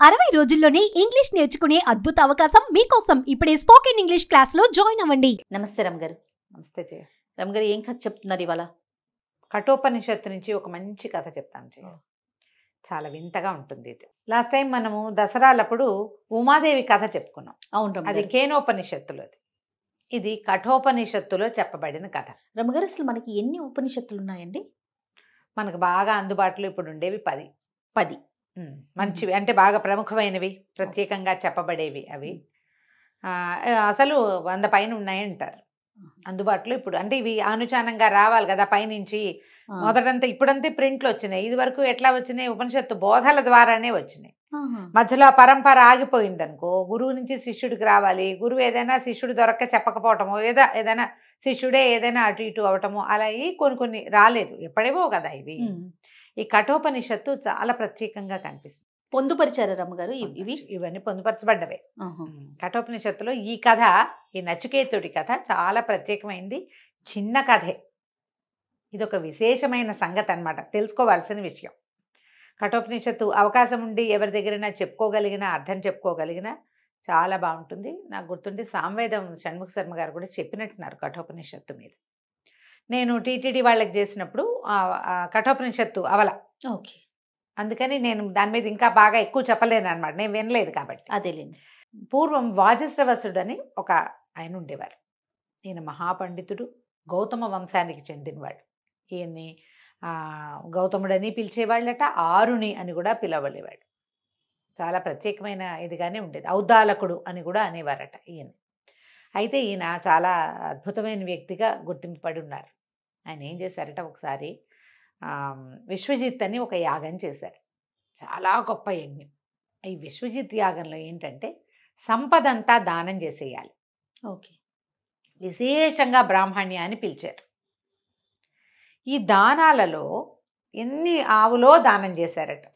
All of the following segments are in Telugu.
60 రోజుల్లోనే ఇంగ్లీష్ నేర్చుకునే అద్భుత అవకాశం మీకోసం. ఇప్పుడే స్పోకెన్ ఇంగ్లీష్ క్లాస్ లో జాయిన్ అవ్వండి. నమస్తే రమ్ గారు. నమస్తే జయ. రమ్ గారు ఏం కథ చెప్తున్నారు ఇవాళ? కఠోపనిషత్తు నుంచి ఒక మంచి కథ చెప్తాను జయ. చాలా వింతగా ఉంటుంది ఇది. లాస్ట్ టైం మనము దసరాలప్పుడు ఉమాదేవి కథ చెప్పుకున్నాం. అవును రమ్ అది గారు. కేనోపనిషత్తులోది. ఇది కఠోపనిషత్తులో చెప్పబడిన కథ. రమ్ గారు, అసలు మనకి ఎన్ని ఉపనిషత్తులు ఉన్నాయండి? మనకు బాగా అందుబాటులో ఇప్పుడు ఉండేవి 10. 10. మంచివి అంటే బాగా ప్రముఖమైనవి, ప్రత్యేకంగా చెప్పబడేవి అవి. అసలు 100 పైన ఉన్నాయంటారు అందుబాటులో ఇప్పుడు. అంటే ఇవి అనుచానంగా రావాలి కదా పైనుంచి. మొదటంతా ఇప్పుడంతా ప్రింట్లు వచ్చినాయి. ఇది వరకు ఎట్లా వచ్చినాయి? ఉపనిషత్తు బోధల ద్వారానే వచ్చినాయి. మధ్యలో ఆ పరంపర ఆగిపోయింది అనుకో, గురువు నుంచి శిష్యుడికి రావాలి. గురువు ఏదైనా శిష్యుడు దొరక్క చెప్పకపోవటము, ఏదైనా శిష్యుడే ఏదైనా అటు ఇటు అవటము, అలా కొన్ని రాలేదు. ఎప్పుడేవో కదా ఇవి. ఈ కఠోపనిషత్తు చాలా ప్రత్యేకంగా కనిపిస్తుంది. పొందుపరిచారు రమ్ గారు ఇవన్నీ పొందుపరచబడ్డవే. కఠోపనిషత్తులో ఈ కథ, ఈ నచికేతుడి కథ చాలా ప్రత్యేకమైంది. చిన్న కథే. ఇది ఒక విశేషమైన సంగతి అన్నమాట, తెలుసుకోవాల్సిన విషయం. కఠోపనిషత్తు అవకాశం ఉండి ఎవరి దగ్గరైనా చెప్పుకోగలిగినా, అర్థం చెప్పుకోగలిగినా చాలా బాగుంటుంది. నాకు గుర్తుండి సామవేదం షణ్ముఖ శర్మ గారు కూడా చెప్పినట్టున్నారు కఠోపనిషత్తు మీద. నేను టీటీడీ వాళ్ళకి చేసినప్పుడు కఠోపనిషత్తు అవల. ఓకే. అందుకని నేను దాని మీద ఇంకా బాగా ఎక్కువ చెప్పలేను అనమాట, నేను వినలేదు కాబట్టి. అదేలేండి. పూర్వం వాజశ్రవసుడు అని ఒక ఆయన ఉండేవారు. ఈయన మహాపండితుడు, గౌతమ వంశానికి చెందినవాడు. ఈయన్ని గౌతముడని పిలిచేవాళ్ళట, ఆరుని అని కూడా పిలవలేవాడు. చాలా ప్రత్యేకమైన ఇదిగానే ఉండేది. ఔద్దాలకుడు అని కూడా అనేవారట ఈయన. అయితే ఈయన చాలా అద్భుతమైన వ్యక్తిగా గుర్తింపబడి ఉన్నారు. ఆయన ఏం చేశారట, ఒకసారి విశ్వజిత్ అని ఒక యాగం చేశారు. చాలా గొప్ప యజ్ఞం. ఈ విశ్వజిత్ యాగంలో ఏంటంటే సంపదంతా దానం చేసేయాలి. ఓకే. విశేషంగా బ్రాహ్మణ్యాన్ని పిలిచారు. ఈ దానాలలో ఎన్ని ఆవులో దానం చేశారట.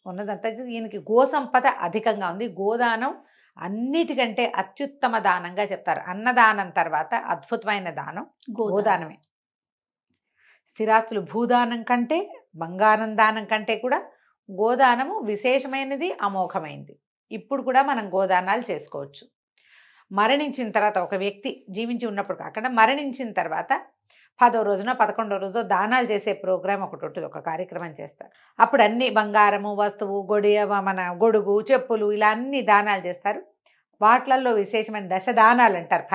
ఉన్నదంతా ఈయనకి గోసంపద అధికంగా ఉంది. గోదానం అన్నిటికంటే అత్యుత్తమ దానంగా చెప్తారు. అన్నదానం తర్వాత అద్భుతమైన దానం గోదానమే. స్థిరాస్తులు భూదానం కంటే, బంగారం దానం కంటే కూడా గోదానము విశేషమైనది, అమోఘమైనది. ఇప్పుడు కూడా మనం గోదానాలు చేసుకోవచ్చు. మరణించిన తర్వాత, ఒక వ్యక్తి జీవించి ఉన్నప్పుడు కాకుండా మరణించిన తర్వాత 10వ రోజున 11వ రోజు దానాలు చేసే ప్రోగ్రాం ఒకటి ఉంటుంది, ఒక కార్యక్రమం చేస్తారు. అప్పుడు అన్ని బంగారము, వస్తువు, మన గొడుగు, చెప్పులు ఇలా అన్ని దానాలు చేస్తారు. వాట్లల్లో విశేషమైన దశదానాలు అంటారు.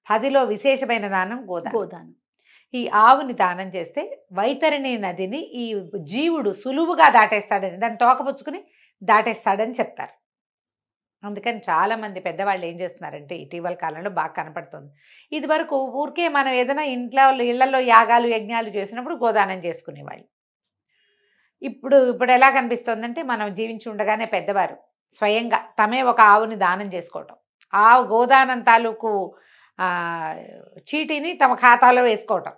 10లో విశేషమైన దానం గోదానం. ఈ ఆవుని దానం చేస్తే వైతరిణి నదిని ఈ జీవుడు సులువుగా దాటేస్తాడని, దాన్ని తోకపుచ్చుకుని దాటేస్తాడని చెప్తారు. అందుకని చాలామంది పెద్దవాళ్ళు ఏం చేస్తున్నారంటే ఇటీవల కాలంలో బాగా కనపడుతుంది. ఇది వరకు ఊరికే మనం ఏదైనా ఇళ్లలో యాగాలు యజ్ఞాలు చేసినప్పుడు గోదానం చేసుకునేవాళ్ళు. ఇప్పుడు ఎలా కనిపిస్తుందంటే, మనం జీవించి ఉండగానే పెద్దవారు స్వయంగా తమే ఒక ఆవుని దానం చేసుకోవటం, ఆ గోదానం తాలూకు చీటీని తమ ఖాతాలో వేసుకోవటం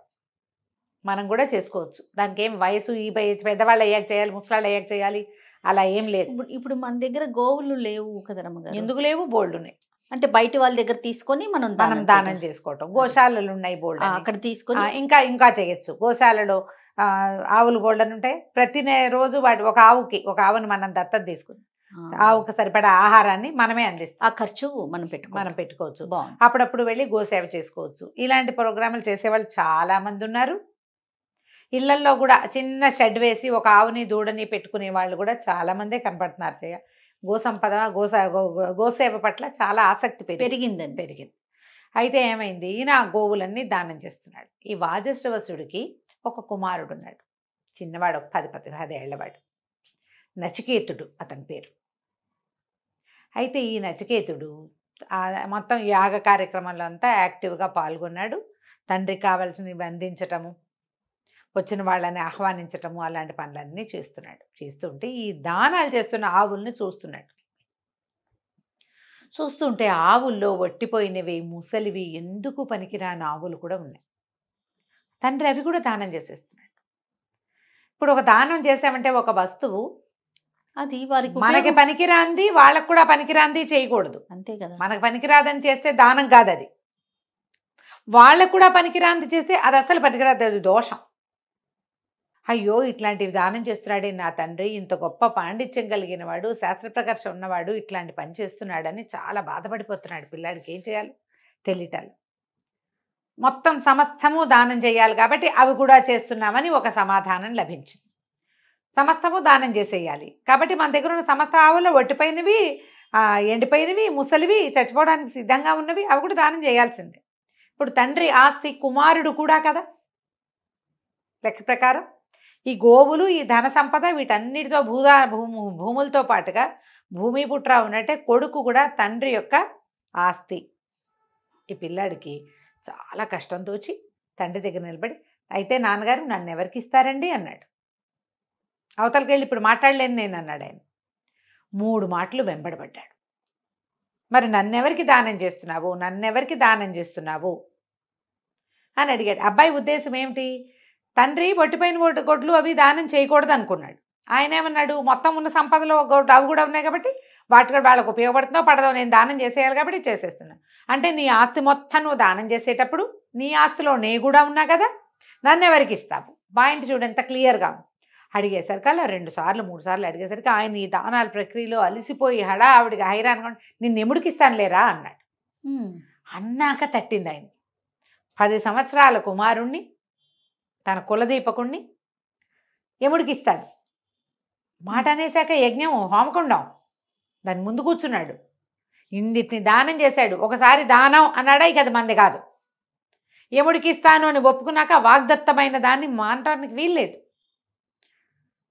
మనం కూడా చేసుకోవచ్చు. దానికి ఏం వయసు ఈ పెద్దవాళ్ళు అయ్యాక చేయాలి, ముసలాళ్ళు అయ్యాక చేయాలి అలా ఏం లేదు. ఇప్పుడు మన దగ్గర గోవులు లేవు కదా రమ్మగారు? ఎందుకు లేవు? బోల్డ్ ఉన్నాయి. అంటే బయట వాళ్ళ దగ్గర తీసుకొని మనం దానం చేసుకోవటం. గోశాలలు ఉన్నాయి బోల్డ్, అక్కడ తీసుకొని ఇంకా చేయొచ్చు. గోశాలలో ఆవులు బోల్డ్ అని ఉంటాయి. ప్రతి రోజు ఒక ఆవుని మనం దత్తత తీసుకుని ఆవుకు సరిపడా ఆహారాన్ని మనమే అందిస్తాం. ఆ ఖర్చు మనం పెట్టుకోవచ్చు. అప్పుడప్పుడు వెళ్ళి గోసేవ చేసుకోవచ్చు. ఇలాంటి ప్రోగ్రాములు చేసేవాళ్ళు చాలా మంది ఉన్నారు. ఇళ్లల్లో కూడా చిన్న షెడ్ వేసి ఒక ఆవుని దూడని పెట్టుకునే వాళ్ళు కూడా చాలా మందే కనపడుతున్నారు. గోసంపద, గోసేవ పట్ల చాలా ఆసక్తి పెరిగింది. అయితే ఏమైంది, ఈయన గోవులన్నీ దానం చేస్తున్నాడు. ఈ వాజశ్రవసుడికి ఒక కుమారుడు ఉన్నాడు, చిన్నవాడు, 10 ఏళ్లవాడు. నచికేతుడు అతని పేరు. అయితే ఈ నచికేతుడు మొత్తం యాగ కార్యక్రమంలో అంతా యాక్టివ్గా పాల్గొన్నాడు. తండ్రికి కావాల్సినవి అందించటము, వచ్చిన వాళ్ళని ఆహ్వానించటము, అలాంటి పనులన్నీ చేస్తుంటే ఈ దానాలు చేస్తున్న ఆవుల్ని చూస్తుంటే ఆవుల్లో వట్టిపోయినవి, ముసలివి, ఎందుకు పనికిరాని ఆవులు కూడా ఉన్నాయి. తండ్రి అవి కూడా దానం చేసేస్తున్నాడు. ఇప్పుడు ఒక దానం చేసామంటే ఒక వస్తువు అది వారికి మనకి పనికిరాంది, వాళ్ళకు కూడా పనికిరాంది చేయకూడదు. అంతే కదా. మనకు పనికిరాదని చేస్తే దానం కాదు అది. వాళ్ళకు కూడా పనికిరాంది చేస్తే అది అసలు పనికిరాదు, అది దోషం. అయ్యో ఇట్లాంటివి దానం చేస్తున్నాడే నా తండ్రి, ఇంత గొప్ప పాండిత్యం కలిగిన వాడు, శాస్త్ర ప్రకర్ష ఉన్నవాడు ఇట్లాంటి పని చేస్తున్నాడని చాలా బాధపడిపోతున్నాడు. పిల్లాడికి ఏం చేయాలి తెలియటాలు. మొత్తం సమస్తము దానం చేయాలి కాబట్టి అవి కూడా చేస్తున్నామని ఒక సమాధానం లభించింది. సమస్తము దానం చేసేయాలి కాబట్టి మన దగ్గర ఉన్న సమస్త ఆవుల్లో ఒట్టిపోయినవి, ఎండిపోయినవి, ముసలివి, చచ్చిపోవడానికి సిద్ధంగా ఉన్నవి అవి కూడా దానం చేయాల్సిందే. ఇప్పుడు తండ్రి ఆస్తి కుమారుడు కూడా కదా లెక్క ప్రకారం. ఈ గోవులు, ఈ ధన సంపద వీటన్నిటితో భూములతో పాటుగా భూమి పుట్ర ఉన్నట్టే కొడుకు కూడా తండ్రి యొక్క ఆస్తి. ఈ పిల్లాడికి చాలా కష్టం తోచి తండ్రి దగ్గర నిలబడి, అయితే నాన్నగారు నన్ను ఎవరికి ఇస్తారండి అన్నాడు. అవతలకి వెళ్ళి ఇప్పుడు మాట్లాడలేను నేను అన్నాడు ఆయన. 3 మాటలు వెంబడబడ్డాడు. మరి నన్నెవరికి దానం చేస్తున్నావు, నన్నెవరికి దానం చేస్తున్నావు అని అడిగాడు. అబ్బాయి ఉద్దేశం ఏమిటి, తండ్రి ఒట్టిపోయిన గొడ్లు అవి దానం చేయకూడదు అనుకున్నాడు. ఆయన ఏమన్నాడు, మొత్తం ఉన్న సంపదలో అవి కూడా ఉన్నాయి కాబట్టి వాటి కూడా వాళ్ళకు ఉపయోగపడుతుందో పడదో నేను దానం చేసేయాలి కాబట్టి చేసేస్తున్నాను. అంటే నీ ఆస్తి మొత్తం నువ్వు దానం చేసేటప్పుడు నీ ఆస్తిలో నే కూడా ఉన్నా కదా, నన్ను ఎవరికి ఇస్తావు? పాయింట్ చూడు ఎంత క్లియర్గా. అడిగేసరికి అలా 2 సార్లు 3 సార్లు అడిగేసరికి ఆయన ఈ దానాల ప్రక్రియలో అలిసిపోయి హడావిడిగా హైరాన్ నిన్ను ఎముడికి ఇస్తాను లేరా అన్నాడు. అన్నాక తట్టింది ఆయన. 10 సంవత్సరాల కుమారుణ్ణి, తన కులదీపకుణ్ణి ఎముడికి ఇస్తాడు. మాట అనేసాక యజ్ఞం, హోమకుండం దాని ముందు కూర్చున్నాడు. ఇందిటిని దానం చేశాడు. ఒకసారి దానం అన్నాడా ఇక అది మంది కాదు. ఎముడికి ఇస్తాను అని ఒప్పుకున్నాక వాగ్దత్తమైన దాన్ని మానటానికి వీల్లేదు.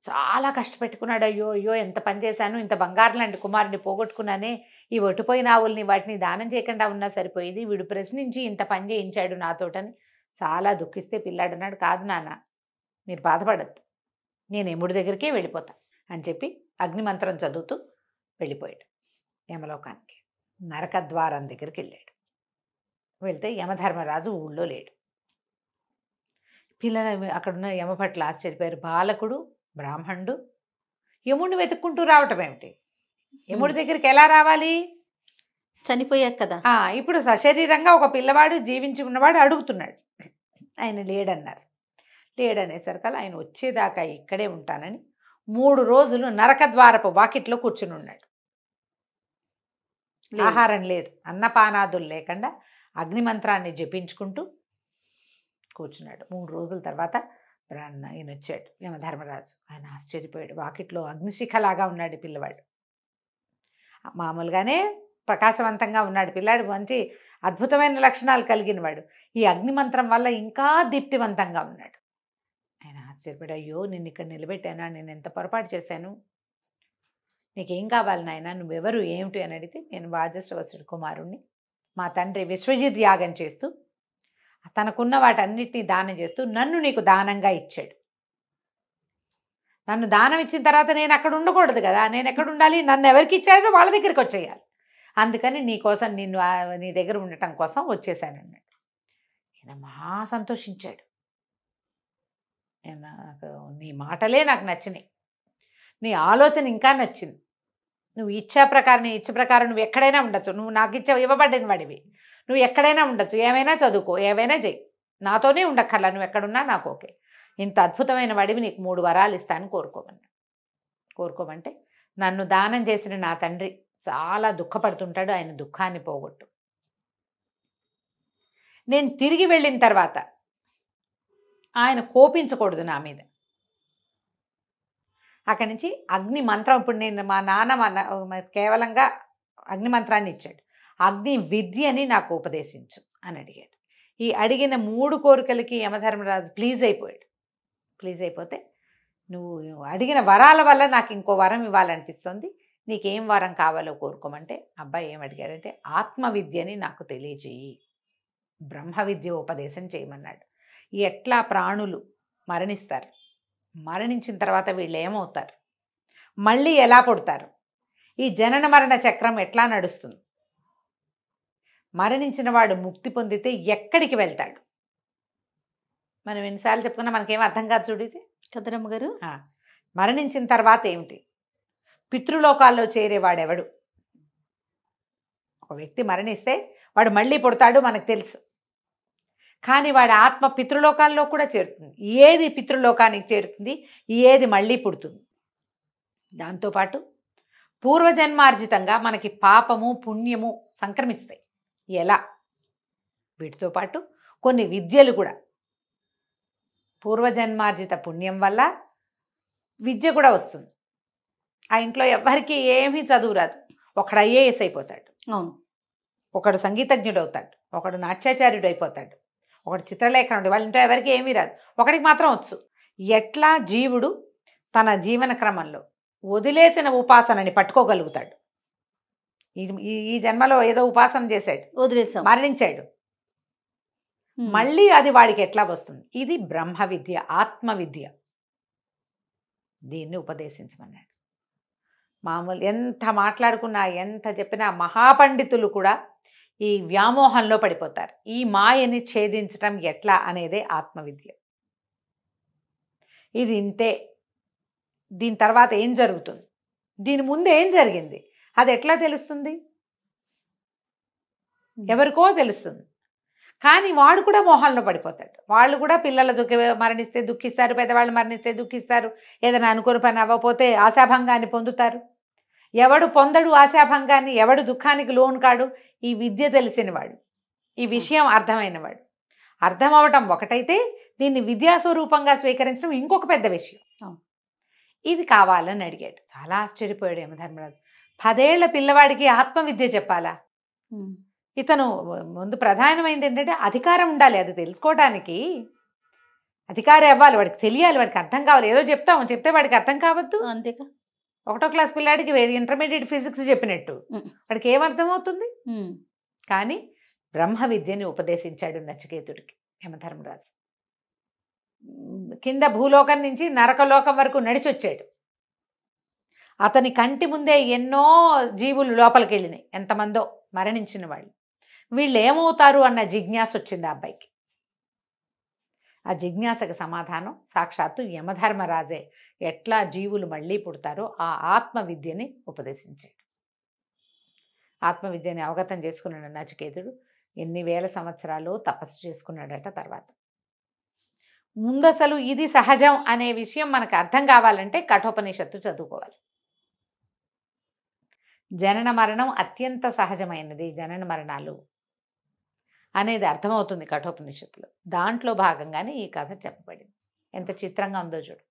చాలా కష్టపెట్టుకున్నాడు. అయ్యో అయ్యో ఎంత పని చేశాను, ఇంత బంగారు లాంటి కుమారుని పోగొట్టుకున్నానే, ఈ ఒట్టిపోయిన ఆవుల్ని వాటిని దానం చేయకుండా ఉన్నా సరిపోయేది, వీడు ప్రశ్నించి ఇంత పని చేయించాడు నాతోటని చాలా దుఃఖిస్తే పిల్లాడు అన్నాడు, కాదు నాన్న మీరు బాధపడద్దు, నేను ఎముడి దగ్గరికే వెళ్ళిపోతా అని చెప్పి అగ్నిమంత్రం చదువుతూ వెళ్ళిపోయాడు యమలోకానికి. నరకద్వారం దగ్గరికి వెళ్ళాడు. వెళ్తే యమధర్మరాజు ఊళ్ళో లేడు. పిల్లలు అక్కడున్న యమభట్లు ఆశ్చర్యపోయారు. బాలకుడు బ్రాహ్మణుడు యముడిని వెతుక్కుంటూ రావటం ఏమిటి? యముడి దగ్గరికి ఎలా రావాలి? చనిపోయాక కదా. ఇప్పుడు సశరీరంగా ఒక పిల్లవాడు జీవించి ఉన్నవాడు అడుగుతున్నాడు. ఆయన లేడన్నారు. లేడనేసరికల్లా ఆయన వచ్చేదాకా ఇక్కడే ఉంటానని 3 రోజులు నరకద్వారపు వాకిట్లో కూర్చుని ఉన్నాడు. ఆహారం లేదు, అన్నపానాదులు లేకుండా అగ్నిమంత్రాన్ని జపించుకుంటూ కూర్చున్నాడు. 3 రోజుల తర్వాత ఆయన వచ్చాడు యమధర్మరాజు. ఆయన ఆశ్చర్యపోయాడు. వాకిట్లో అగ్నిశిఖలాగా ఉన్నాడు పిల్లవాడు. మామూలుగానే ప్రకాశవంతంగా ఉన్నాడు పిల్లాడు, మంచి అద్భుతమైన లక్షణాలు కలిగిన వాడు. ఈ అగ్నిమంత్రం వల్ల ఇంకా దీప్తివంతంగా ఉన్నాడు. ఆయన ఆశ్చర్యపోయాడు. అయ్యో నిన్ను ఇక్కడ నిలబెట్టానా, నేను ఎంత పొరపాటు చేశాను, నీకేం కావాలి నాయన, నువ్వెవరు ఏమిటి అని అడిగితే, నేను వాజశ్రవసుడి కుమారుణ్ణి, మా తండ్రి విశ్వజిత్ యాగం చేస్తూ తనకున్న వాటన్నిటినీ దానం చేస్తూ నన్ను నీకు దానంగా ఇచ్చాడు. నన్ను దానం ఇచ్చిన తర్వాత నేను అక్కడ ఉండకూడదు కదా, నేను ఎక్కడ ఉండాలి? నన్ను ఎవరికి ఇచ్చాడో వాళ్ళ దగ్గరికి వచ్చేయాలి. అందుకని నీకోసం నీ దగ్గర ఉండటం కోసం వచ్చేసానన్నాడు. ఈయన మహా సంతోషించాడు. నాకు నీ మాటలే నాకు నచ్చినాయి, నీ ఆలోచన ఇంకా నచ్చింది. నువ్వు ఇచ్చే ప్రకారం, నీ ఇచ్చే ప్రకారం నువ్వు ఎక్కడైనా ఉండొచ్చు, నువ్వు నాకు ఇవ్వబడిన వాడివి, నువ్వు ఎక్కడైనా ఉండొచ్చు, ఏమైనా చదువుకో, ఏమైనా చెయ్యి, నాతోనే ఉండక్కర్లా, నువ్వు ఎక్కడున్నా నాకు ఓకే. ఇంత అద్భుతమైన వాడివి, నీకు 3 వరాలు ఇస్తాను కోరుకోమంటే, నన్ను దానం చేసిన నా తండ్రి చాలా దుఃఖపడుతుంటాడు, ఆయన దుఃఖాన్ని పోగొట్టు. నేను తిరిగి వెళ్ళిన తర్వాత ఆయన కోపించకూడదు నా మీద. అక్కడి నుంచి అగ్ని మంత్రం, ఇప్పుడు నేను మా నాన్న కేవలంగా అగ్ని మంత్రాన్ని ఇచ్చాడు, అగ్ని విద్యని నాకు ఉపదేశించు అని అడిగాడు. ఈ అడిగిన 3 కోరికలకి యమధర్మరాజు ప్లీజ్ అయిపోతే, నువ్వు అడిగిన వరాల వల్ల నాకు ఇంకో వరం ఇవ్వాలనిపిస్తుంది, నీకేం వరం కావాలో కోరుకోమంటే, అబ్బాయి ఏం అడిగాడంటే, ఆత్మవిద్యని నాకు తెలియచేయి, బ్రహ్మ విద్య ఉపదేశం చేయమన్నాడు. ఎట్లా ప్రాణులు మరణిస్తారు, మరణించిన తర్వాత వీళ్ళు ఏమవుతారు, మళ్ళీ ఎలా పుడతారు, ఈ జనన మరణ చక్రం ఎట్లా నడుస్తుంది, మరణించిన వాడు ముక్తి పొందితే ఎక్కడికి వెళ్తాడు, మనం ఎన్నిసార్లు చెప్పుకున్నా మనకేం అర్థం కాదు చూడితే కదరమ్మ గారు. మరణించిన తర్వాత ఏమిటి, పితృలోకాల్లో చేరేవాడెవడు? ఒక వ్యక్తి మరణిస్తే వాడు మళ్ళీ పుడతాడు మనకు తెలుసు, కానీ వాడి ఆత్మ పితృలోకాల్లో కూడా చేరుతుంది. ఏది పితృలోకానికి చేరుతుంది, ఏది మళ్ళీ పుడుతుంది. దాంతోపాటు పూర్వజన్మార్జితంగా మనకి పాపము పుణ్యము సంక్రమిస్తాయి. ఎలా? వీటితో పాటు కొన్ని విద్యలు కూడా పూర్వజన్మార్జిత పుణ్యం వల్ల విద్య కూడా వస్తుంది. ఆ ఇంట్లో ఎవరికి ఏమీ చదువు రాదు, ఒకడు ఐఏఎస్ అయిపోతాడు, అవును, ఒకడు సంగీతజ్ఞుడు అవుతాడు, ఒకడు నాట్యాచార్యుడు అయిపోతాడు, ఒకడు చిత్రలేఖనుడు. వాళ్ళ ఇంట్లో ఎవరికి ఏమీ రాదు, ఒకడికి మాత్రం వచ్చు. ఎట్లా జీవుడు తన జీవన క్రమంలో వదిలేసిన ఉపాసనని పట్టుకోగలుగుతాడు. ఈ జన్మలో ఏదో ఉపాసన చేశాడు, వదిలేసాం, మరణించాడు, మళ్ళీ అది వాడికి ఎట్లా వస్తుంది? ఇది బ్రహ్మ విద్య, ఆత్మ విద్య. దీన్ని ఉపదేశించమన్నాడు. మామూలు ఎంత మాట్లాడుకున్నా ఎంత చెప్పినా మహాపండితులు కూడా ఈ వ్యామోహంలో పడిపోతారు. ఈ మాయని ఛేదించటం ఎట్లా అనేదే ఆత్మవిద్య. ఇది ఇంతే. దీని తర్వాత ఏం జరుగుతుంది, దీని ముందు ఏం జరిగింది, అది ఎట్లా తెలుస్తుంది? ఎవరికో తెలుస్తుంది. కానీ వాడు కూడా మోహంలో పడిపోతాడు. వాళ్ళు కూడా పిల్లల మరణిస్తే దుఃఖిస్తారు, పెద్దవాళ్ళు మరణిస్తే దుఃఖిస్తారు, ఏదైనా అనుకుని పని అవ్వకపోతే ఆశాభంగాన్ని పొందుతారు. ఎవడు పొందడు ఆశాభంగాన్ని, ఎవడు దుఃఖానికి లోను కాడు? ఈ విద్య తెలిసినవాడు, ఈ విషయం అర్థమైనవాడు. అర్థం అవటం ఒకటైతే దీన్ని విద్యాస్వరూపంగా స్వీకరించడం ఇంకొక పెద్ద విషయం. ఇది కావాలని అడిగాడు. చాలా ఆశ్చర్యపోయాడు యమధర్మరాజు. 10 ఏళ్ల పిల్లవాడికి ఆత్మవిద్య చెప్పాలా? ఇతను ముందు ప్రధానమైనది ఏంటంటే అధికారం ఉండాలి, అది తెలుసుకోవడానికి అధికారం అవ్వాలి, వాడికి తెలియాలి, వాడికి అర్థం కావాలి. ఏదో చెప్తే వాడికి అర్థం కావద్దు. అంతేకా. 1వ క్లాస్ పిల్లాడికి ఇంటర్మీడియట్ ఫిజిక్స్ చెప్పినట్టు వాడికి ఏమర్థమవుతుంది? కానీ బ్రహ్మ విద్యని ఉపదేశించాడు నచికేతుడికి యమధర్మరాజు. కింద భూలోకం నుంచి నరకలోకం వరకు నడిచొచ్చాడు. అతని కంటి ముందే ఎన్నో జీవులు లోపలికి వెళ్ళినాయి, ఎంతమందో మరణించిన వాళ్ళు. వీళ్ళు ఏమవుతారు అన్న జిజ్ఞాస వచ్చింది ఆ అబ్బాయికి. ఆ జిజ్ఞాసకు సమాధానం సాక్షాత్తు యమధర్మరాజే ఎట్లా జీవులు మళ్ళీ పుడతారో ఆ ఆత్మవిద్యని ఉపదేశించాడు. ఆత్మవిద్యని అవగతం చేసుకున్నాడు నచికేతుడు. ఎన్ని వేల సంవత్సరాలు తపస్సు చేసుకున్నాడట. తర్వాత ముందసలు ఇది సహజం అనే విషయం మనకు అర్థం కావాలంటే కఠోపనిషత్తు చదువుకోవాలి. జనన మరణం అత్యంత సహజమైనది, జనన మరణాలు అనేది అర్థమవుతుంది కఠోపనిషత్తులో. దాంట్లో భాగంగానే ఈ కథ చెప్పబడింది. ఎంత చిత్రంగా ఉందో చూడు.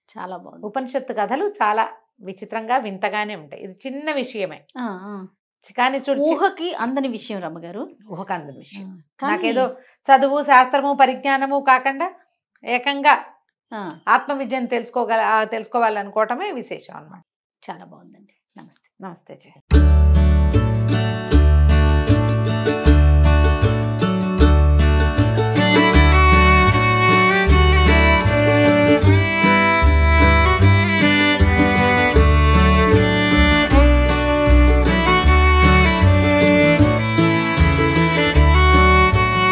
చాలా బాగుంది. ఉపనిషత్తు కథలు చాలా విచిత్రంగా వింతగానే ఉంటాయి. ఇది చిన్న విషయమే కానీ చూడు, ఊహకి అందని విషయం రమ్మగారు, ఊహకు అందని విషయం. నాకేదో చదువు శాస్త్రము పరిజ్ఞానము కాకుండా ఏకంగా ఆత్మవిద్యను తెలుసుకోవాలనుకోవటమే విశేషం అన్నమాట. చాలా బాగుందండి. నమస్తే. నమస్తే.